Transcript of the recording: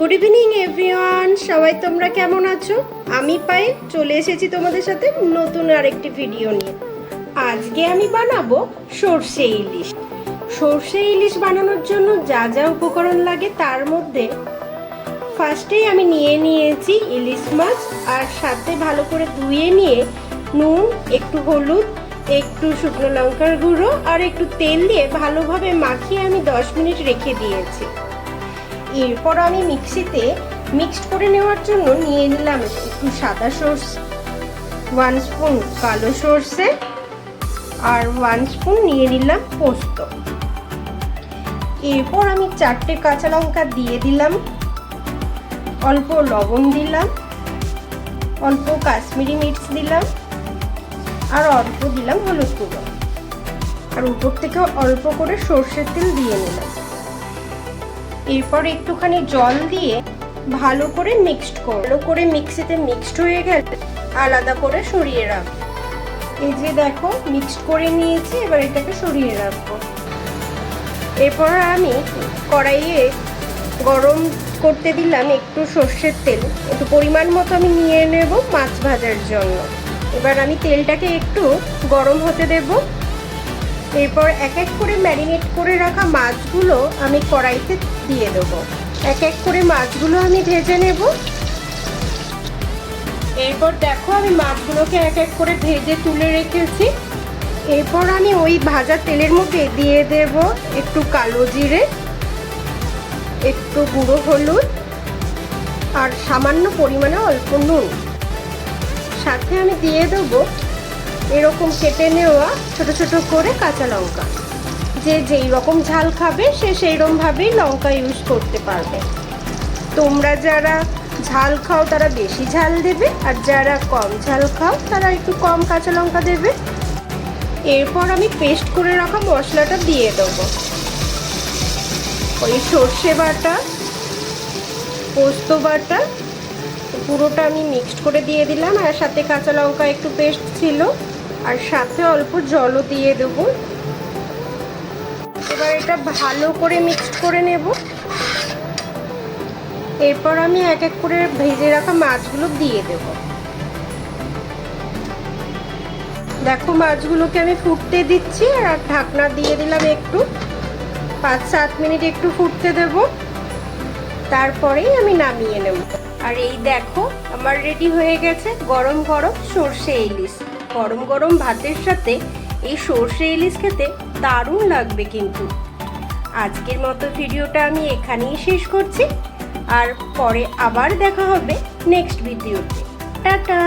Good evening everyone, সবাই তোমরা কেমন আছো? আমি পাই চলে এসেছি তোমাদের সাথে নতুন আরেকটি ভিডিও নিয়ে। আজকে আমি বানাবো সর্ষে ইলিশ। সর্ষে ইলিশ বানানোর জন্য যা যা উপকরণ লাগে তার মধ্যে ফার্স্টেই আমি নিয়ে নিয়েছি ইলিশ মাছ, আর সাথে ভালো করে ধুয়ে নিয়ে নুন, একটু হলুদ, একটু শুকনো লঙ্কার গুঁড়ো আর একটু তেল দিয়ে ভালোভাবে মাখিয়ে আমি 10 মিনিট রেখে দিয়েছি। এরপর আমি মিক্সিতে মিক্সড করে নেওয়ার জন্য নিয়ে নিলাম একটু সাদা সর্ষে, 1 স্পুন কালো সর্ষে আর 1 স্পুন নিয়ে নিলাম পোস্ত। এরপর আমি 4টে কাঁচা লঙ্কা দিয়ে দিলাম, অল্প লবণ দিলাম, অল্প কাশ্মীরি মির্চ দিলাম আর অল্প দিলাম হলুদ গুঁড়ো, আর উপর থেকে অল্প করে সর্ষের তেল দিয়ে নিলাম। এরপর একটুখানি জল দিয়ে ভালো করে মিক্সিতে মিক্সড হয়ে গেলে আলাদা করে সরিয়ে রাখবো। এই যে দেখো মিক্সড করে নিয়েছি, এবার এটাকে সরিয়ে রাখবো। এরপর আমি কড়াইয়ে গরম করতে দিলাম একটু সর্ষের তেল, একটু পরিমাণ মতো আমি নিয়ে নেব মাছ ভাজার জন্য। এবার আমি তেলটাকে একটু গরম হতে দেব। এরপর এক এক করে ম্যারিনেট করে রাখা মাছগুলো আমি কড়াইতে দিয়ে দেবো। এক এক করে মাছগুলো আমি ভেজে নেব। এরপর দেখো আমি মাছগুলোকে এক এক করে ভেজে তুলে রেখেছি। এরপর আমি ওই ভাজা তেলের মধ্যে দিয়ে দেব একটু কালো জিরে, একটু গুঁড়ো হলুদ আর সামান্য পরিমাণে অল্প নুন। সাথে আমি দিয়ে দেবো এরকম কেটে নেওয়া ছোট ছোট করে কাঁচা লঙ্কা। যে যেই রকম ঝাল খাবে সে সেই রকমভাবেই লঙ্কা ইউজ করতে পারবে। তোমরা যারা ঝাল খাও তারা বেশি ঝাল দেবে, আর যারা কম ঝাল খাও তারা একটু কম কাঁচা লঙ্কা দেবে। এরপর আমি পেস্ট করে রাখা মশলাটা দিয়ে দেবো। ওই সর্ষে বাটা, পোস্ত বাটা পুরোটা আমি মিক্সড করে দিয়ে দিলাম, আর সাথে কাঁচা লঙ্কা একটু পেস্ট ছিল, আর সাথে অল্প জলও দিয়ে দেবো। এবার এটা ভালো করে মিক্সড করে নেব। এরপর আমি এক এক করে ভেজে রাখা মাছগুলো দিয়ে দেব। দেখো মাছগুলোকে আমি ফুটতে দিচ্ছি, আর ঢাকনা দিয়ে দিলাম একটু 5-7 মিনিট একটু ফুটতে দেব, তারপরেই আমি নামিয়ে নেব। আর এই দেখো আমার রেডি হয়ে গেছে গরম গরম সর্ষে ইলিশ। গরম গরম ভাতের সাথে এই সর্ষে ইলিশ খেতে দারুণ লাগবে। কিন্তু আজকের মতো ভিডিওটা আমি এখানেই শেষ করছি, আর পরে আবার দেখা হবে নেক্সট ভিডিওতে। টাটা।